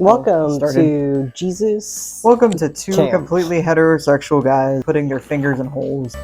Welcome to Jesus. Welcome to two Camp. completely heterosexual guys putting their fingers in holes.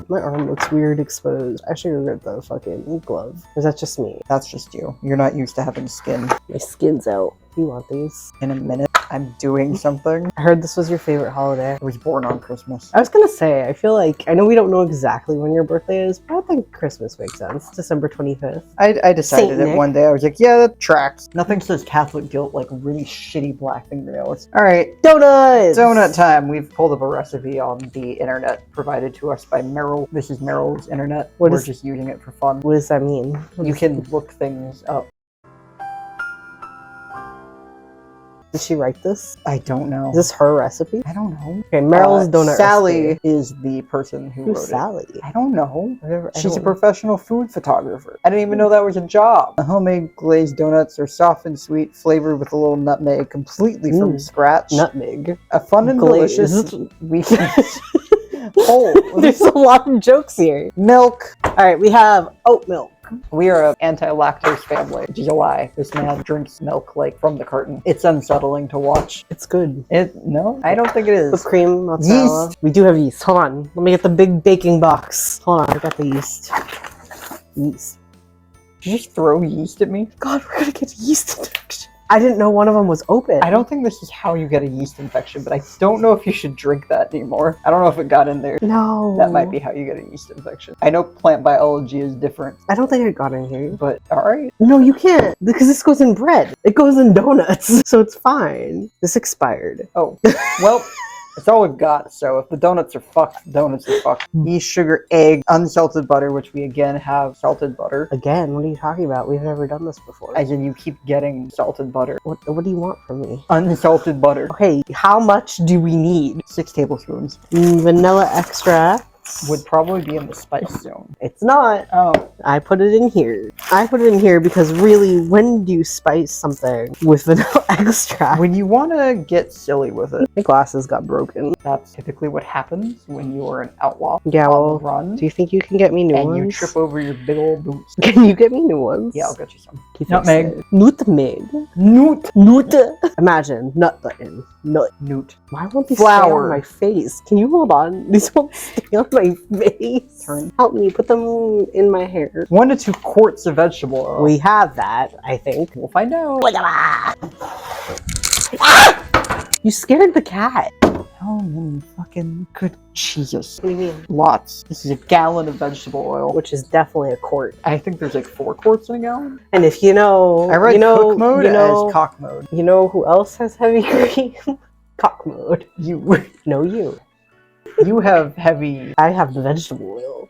My arm looks weird exposed. I should regret the fucking glove. Or is that just me? That's just you. You're not used to having skin. My skin's out. You want these? In a minute, I'm doing something. I heard this was your favorite holiday. I was born on Christmas. I was gonna say, I feel like, I know we don't know exactly when your birthday is, but I think Christmas makes sense. December 25th. I decided Saint it Nick. one day. I was like, yeah, that tracks. Nothing says Catholic guilt like really shitty black fingernails. Alright, Donuts! donut time. We've pulled up a recipe on the internet provided to us by Meryl. This is Meryl's internet. We're just using it for fun. What does that mean? You can look things up. Did she write this? I don't know. Is this her recipe? I don't know. Okay, Meryl's donut Sally recipe. is the person who wrote Who's Sally? it. I don't know. She's a don't- professional food photographer. I didn't even know that was a job. The homemade glazed donuts are soft and sweet, flavored with a little nutmeg, completely from scratch. Nutmeg. A fun and Glazed. delicious weekend. There's a lot of jokes here. Milk. Alright, we have oat milk. We are an anti-lactose family, which is a lie. This man drinks milk like from the carton. It's unsettling to watch. It's good. No, I don't think it is. Whipped cream, mozzarella. Yeast. We do have yeast. Hold on. Let me get the big baking box. Hold on, I got the yeast. Yeast. Did you just throw yeast at me? God, we're gonna get yeast infection. I didn't know one of them was open. I don't think this is how you get a yeast infection, but I don't know if you should drink that anymore. I don't know if it got in there. No. That might be how you get a yeast infection. I know plant biology is different, I don't think it got in here. but alright. No, you can't. Because this goes in bread. It goes in donuts. So it's fine. This expired. Oh, well, it's all we've got, so if the donuts are fucked, donuts are fucked. Yeast, sugar, egg, unsalted butter, which we again have salted butter. Again, what are you talking about? We've never done this before. As in, you keep getting salted butter. What do you want from me? Unsalted butter. Okay, how much do we need? 6 tablespoons. Vanilla extract. Would probably be in the spice zone. It's not. Oh. I put it in here. I put it in here because really, when do you spice something with vanilla extract? When you want to get silly with it, My glasses got broken. that's typically what happens when you are an outlaw Yeah, on well, the run. do you think you can get me new And ones? you trip over your big old boots. Can you get me new ones? Yeah, I'll get you some. Keep Nutmeg. it. Nutmeg. Newt. Nut. Imagine nut button. Nut. Newt. Why won't these Flour. stay on my face? Can you hold on? These won't stay on my face. Turn. Help me. Put them in my hair. 1 to 2 quarts of vegetable oil. We have that, I think. We'll find out. You scared the cat. How many fucking good Jesus? What do you mean? Lots. This is a gallon of vegetable oil. Which is definitely a quart. I think there's like 4 quarts in a gallon. And if you know, I read cook mode as as cock mode. You know who else has heavy cream? Cock mode. You. No, you. You have heavy. I have the vegetable oil.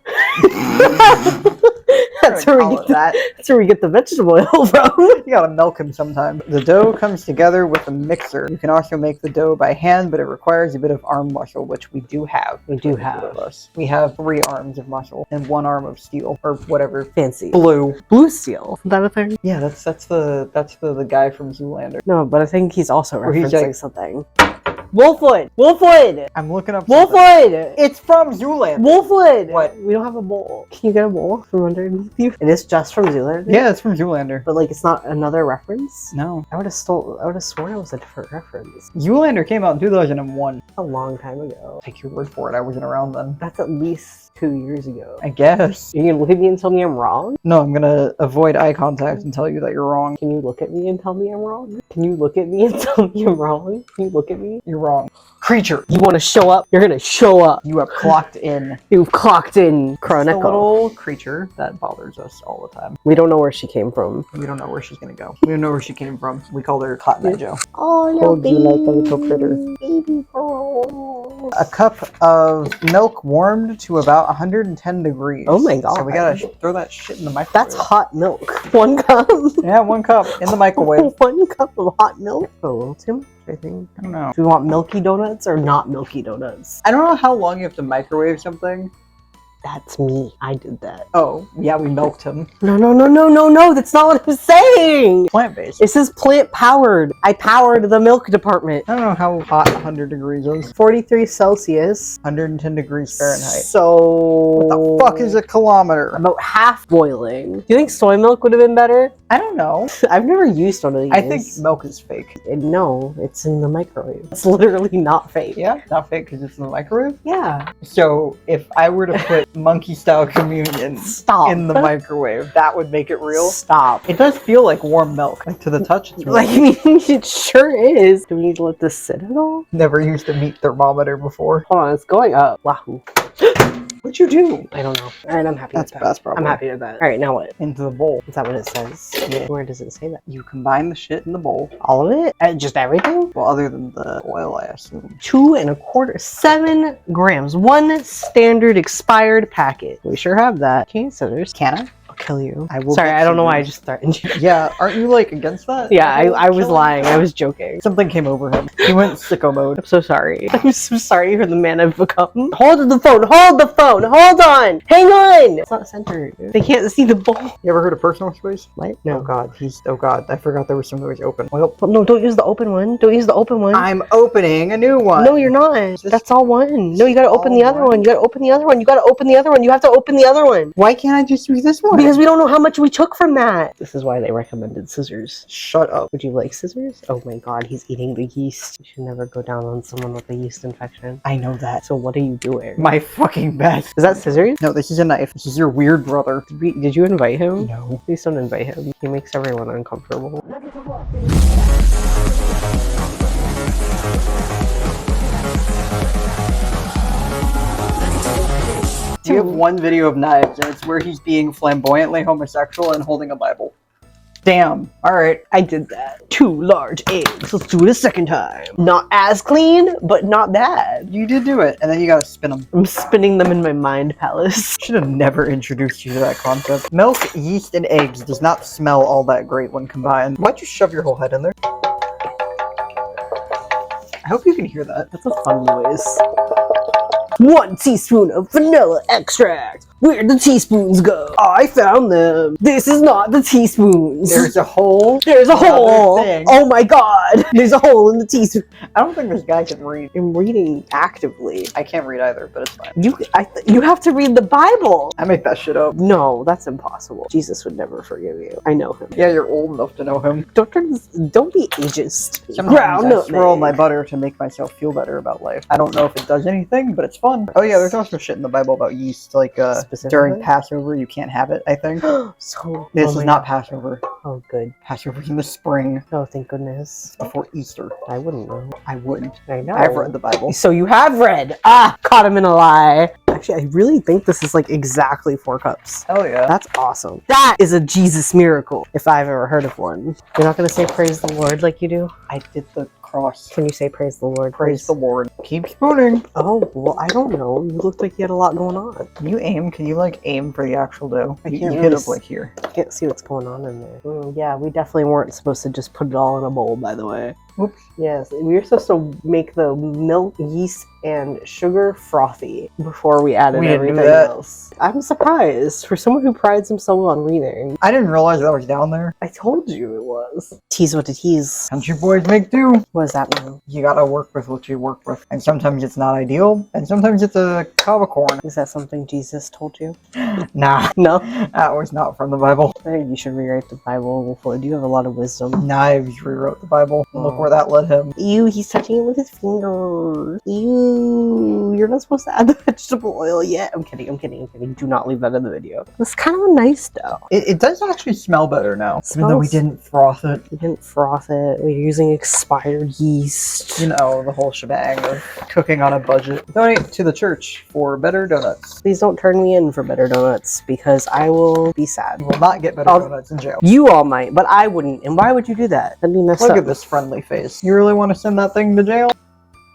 That's That's where we get the vegetable oil from. You gotta milk him sometime. The dough comes together with a mixer. You can also make the dough by hand, but it requires a bit of arm muscle, which we do have. We do Both have. of us. We have 3 arms of muscle and 1 arm of steel, or whatever. Fancy. Blue. Blue steel. Is that a thing? Yeah, that's the guy from Zoolander. No, but I think he's also Where he's referencing like- something. Wolfwood! Wolfwood! I'm looking up. something. Wolfwood! It's from Zoolander. Wolfwood! What? We don't have a bowl. Can you get a bowl from underneath you? It is just from Zoolander? Yeah, it's from Zoolander. But like, it's not another reference? No. I would have sworn it was a different reference. Zoolander came out in 2001. A long time ago. Take your word for it. I wasn't around then. That's at least 2 years ago. I guess. You can look at me and tell me I'm wrong? No, I'm gonna avoid eye contact and tell you that you're wrong. Can you look at me and tell me I'm wrong? Can you look at me and tell me I'm wrong? Can you look at me? You're wrong. Creature. You want to show up? You're gonna show up. You have clocked in. You've clocked in It's a Chronicle. little creature that bothers us all the time. We don't know where she came from. We don't know where she's gonna go. We don't know where she came from. We called her Cotton Eye Joe. Oh, Hold you like a little critter. baby girl. A cup of milk warmed to about 110 degrees. Oh my god. So we gotta throw that shit in the microwave. That's hot milk. 1 cup. Yeah, 1 cup in the microwave. 1 cup of hot milk. A little too much, I think. I don't know. Do we want milky donuts or not milky donuts? I don't know how long you have to microwave something. That's me. I did that. Oh, yeah, we milked him. No. That's not what I'm saying. Plant-based. It says plant powered. I powered the milk department. I don't know how hot 100 degrees is. 43 Celsius. 110 degrees Fahrenheit. So What the fuck is a kilometer? about half boiling. Do you think soy milk would have been better? I don't know. I've never used one of these. I think milk is fake. No, it's in the microwave. It's literally not fake. Yeah, not fake because it's in the microwave. Yeah. So if I were to put monkey-style communion Stop. in the microwave, that would make it real. Stop. It does feel like warm milk. Like to the touch, it's Like, really I mean, it sure is. Do we need to let this sit at all? never used a meat thermometer before. Hold on, it's going up. Wahoo. What'd you do? I don't know. Alright, I'm happy That's with that. best, probably. I'm happy with that. Alright, now what? Into the bowl. Is that what it says? Yeah. Where does it say that? You combine the shit in the bowl. All of it? Just everything? Well, other than the oil, I assume. 2 1/4, 7 grams. 1 standard expired packet. We sure have that. Okay, scissors. Can I? I'll kill you. I will. Sorry, get I don't know why I scissors. just threatened you. Yeah, aren't you like against that? Yeah, I was lying. I was joking. Something came over him. He went sicko mode. I'm so sorry. I'm so sorry for the man I've become. Hold the phone. Hold the phone. Hold on. Hang on. It's not centered. They can't see the bowl. You ever heard of personal space? What? Oh god, oh god, I forgot there was some that was open. Well, No, don't use the open one. Don't use the open one. I'm opening a new one. No, you're not. this That's all one. No, you gotta open all the other one? one. You gotta open the other one. You gotta open the other one. You have to open the other one. Why can't I just use this one? Because we don't know how much we took from that. This is why they recommended scissors. Shut up. Would you like scissors? Oh my god, he's eating the yeast. You should never go down on someone with a yeast infection. I know that. So what are you doing? My fucking best. Is that scissors? No, this is a knife. This is your weird brother. Did you invite him? No. Please don't invite him. He makes everyone uncomfortable. We have one video of knives, and it's where he's being flamboyantly homosexual and holding a Bible. Damn. Alright. I did that. 2 large eggs. Let's do it a second time. Not as clean, but not bad. You did do it, and then you gotta spin them. I'm spinning them in my mind palace. Should have never introduced you to that concept. Milk, yeast, and eggs does not smell all that great when combined. Why'd you shove your whole head in there? I hope you can hear that. That's a fun noise. 1 teaspoon of vanilla extract. Where'd the teaspoons go? I found them. This is not the teaspoons. There's a hole. There's a Another hole. thing. Oh my god. There's a hole in the teaspoon. I don't think this guy can read. I'm reading actively. I can't read either, but it's fine. You have to read the Bible. I make that shit up. No, that's impossible. Jesus would never forgive you. I know him. Yeah, you're old enough to know him. Don't be ageist. Sometimes Ground I swirl nutmeg. my butter to make myself feel better about life. I don't know if it does anything, but it's fun. Oh yeah, there's also shit in the Bible about yeast, like Specifically? during Passover you can't have it, I think. So This oh is my not God. Passover. Oh, good. Passover's in the spring Oh, thank goodness. before Easter. I wouldn't know. I wouldn't. I know. I've read the Bible. So you have read. Ah, caught him in a lie. Actually, I really think this is like exactly 4 cups. Hell yeah. That's awesome. That is a Jesus miracle, if I've ever heard of one. You're not going to say praise the Lord like you do? I did the cross. Can you say praise the Lord? Praise the Lord. Keep spooning. Oh, well, I don't know. You looked like you had a lot going on. Can you aim? Can you like aim for the actual dough? I You can't hit really up like here. I can't see what's going on in there. Yeah, we definitely weren't supposed to just put it all in a bowl, by the way. Whoops. Yes, we were supposed to make the milk, yeast, and sugar frothy before we added We didn't do everything that. else. I'm surprised. For someone who prides himself on reading, I didn't realize that was down there. I told you it was. Tease what to tease. Country boys make do. What does that mean? You gotta work with what you work with. And sometimes it's not ideal, and sometimes it's a cob of corn. Is that something Jesus told you? Nah, No? that was not from the Bible. I think you should rewrite the Bible. Floyd, you have a lot of wisdom. Knives rewrote the Bible. Look where that led him. Ew, he's touching it with his fingers. Ew, you're not supposed to add the vegetable oil yet. I'm kidding. Do not leave that in the video. It's kind of a nice dough. It does actually smell better now. Even though we Smells- didn't froth it. We didn't froth it. We're using expired yeast. You know, the whole shebang of cooking on a budget. Donate to the church for better donuts. Please don't turn me in for better donuts because I will be sad. You will not get better I'll- donuts in jail. You all might, but I wouldn't. And why would you do that? That'd be messed Look up. at this friendly face. You really want to send that thing to jail?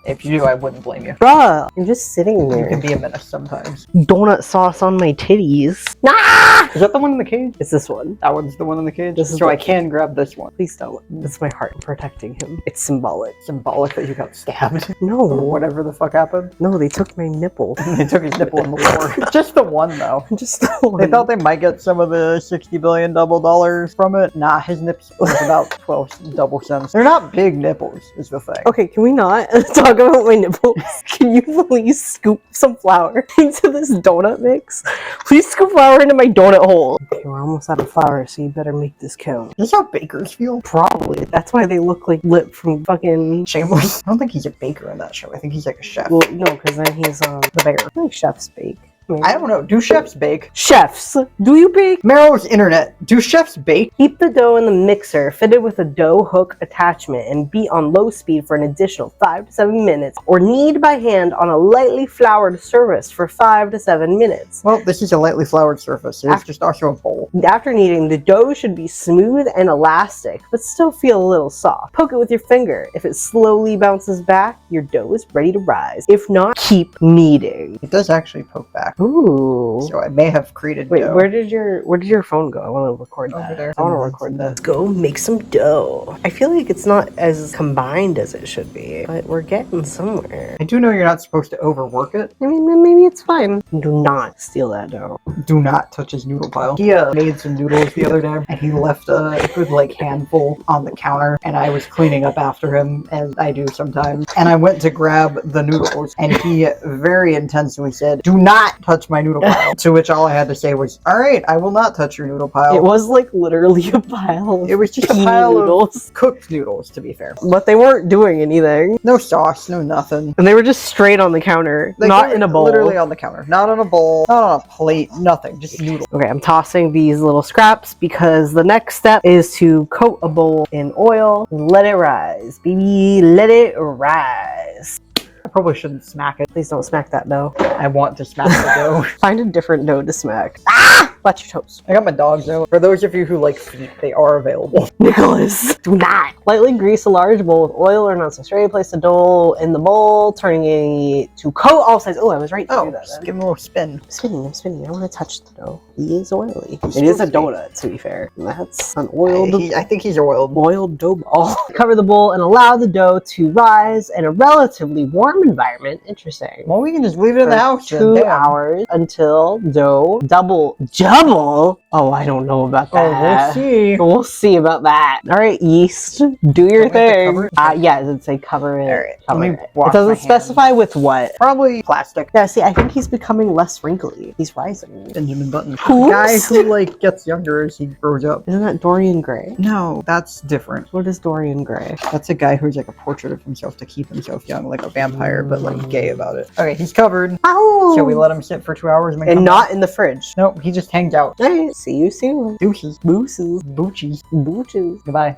If you do, I wouldn't blame you. Bruh, I'm just sitting You there. can be a menace sometimes. Donut sauce on my titties. Nah! Is that the one in the cage? It's this one. That one's the one in the cage? This is so the- I can grab this one. Please don't. It's my heart protecting him. It's symbolic. Symbolic that you got stabbed. No. Or whatever the fuck happened. No, they took my nipple. They took his nipple in the war. Just the one, though. Just the one. They thought they might get some of the 60 billion double dollars from it. Nah, his nips was about 12 double cents. They're not big nipples, is the thing. Okay, can we not talk about my nipples? Can you please scoop some flour into this donut mix? Please scoop flour into my donut hole. Okay, we're almost out of flour, so you better make this count. Is this how bakers feel? Probably. That's why they look like Lip from fucking... Shameless. I don't think he's a baker in that show. I think he's like a chef. Well, no, because then he's the bear. I think chefs bake. Maybe. I don't know. Do chefs bake? Chefs, do you bake? Meryl's internet. Do chefs bake? Heat the dough in the mixer, fitted with a dough hook attachment, and beat on low speed for an additional 5 to 7 minutes, or knead by hand on a lightly floured surface for 5 to 7 minutes. Well, this is a lightly floured surface. It's just also a bowl. After kneading, the dough should be smooth and elastic, but still feel a little soft. Poke it with your finger. If it slowly bounces back, your dough is ready to rise. If not, keep kneading. It does actually poke back. Ooh. So I may have created Wait, dough. where did your phone go? I want to record that. Over there. I want to record that. Let's go make some dough. I feel like it's not as combined as it should be, but we're getting somewhere. I do know you're not supposed to overwork it. I mean, then maybe it's fine. Do not steal that dough. Do not touch his noodle pile. He made some noodles the other day, and he left a good like handful on the counter, and I was cleaning up after him, as I do sometimes. And I went to grab the noodles, and he very intensely said, "Do not touch my noodle pile." To which all I had to say was, "All right, I will not touch your noodle pile." It was like literally a pile of It was just a teeny pile noodles. of cooked noodles, to be fair. But they weren't doing anything. No sauce, no nothing. And they were just straight on the counter, Like, not they in were a bowl. Literally on the counter. Not on a bowl, not on a plate, nothing. Just noodles. Okay, I'm tossing these little scraps because the next step is to coat a bowl in oil. Let it rise, baby. Let it rise. I probably shouldn't smack it. Please don't smack that dough. I want to smack the dough. Find a different dough to smack. Ah! Watch your toes. I got my dogs though. For those of you who like feet, they are available. Nicholas, do not. Lightly grease a large bowl with oil or non-stick tray. Place the dough in the bowl, turning it to coat all sides. Oh, I was right to do Oh, that. just Then. give him a little spin. I'm spinning. I want to touch the dough. He is oily. It is a donut, to be fair. That's an oiled I think he's oiled. boiled dough ball. Cover the bowl and allow the dough to rise in a relatively warm environment. Interesting. Well, we can just leave it in the house. For then. 2 Damn. hours until dough double. Oh, I don't know about Oh, that. we'll see. We'll see about that. All right, yeast, do your Want me to cover thing. it? Yeah, it'd say cover it. All right, Cover let me it. wash It doesn't my specify with what. Probably plastic. Yeah, see, I think he's becoming less wrinkly. He's rising. Benjamin Button. Oops. The guy who like gets younger as he grows up. Isn't that Dorian Gray? No, that's different. What is Dorian Gray? That's a guy who's like a portrait of himself to keep himself young, like a vampire, but like gay about it. Okay, he's covered. Oh! Shall we let him sit for 2 hours and, then And come not back? in the fridge. Nope, he just hangs out. All right, see you soon. Deuces. Booses. Boochies. Booches. Goodbye.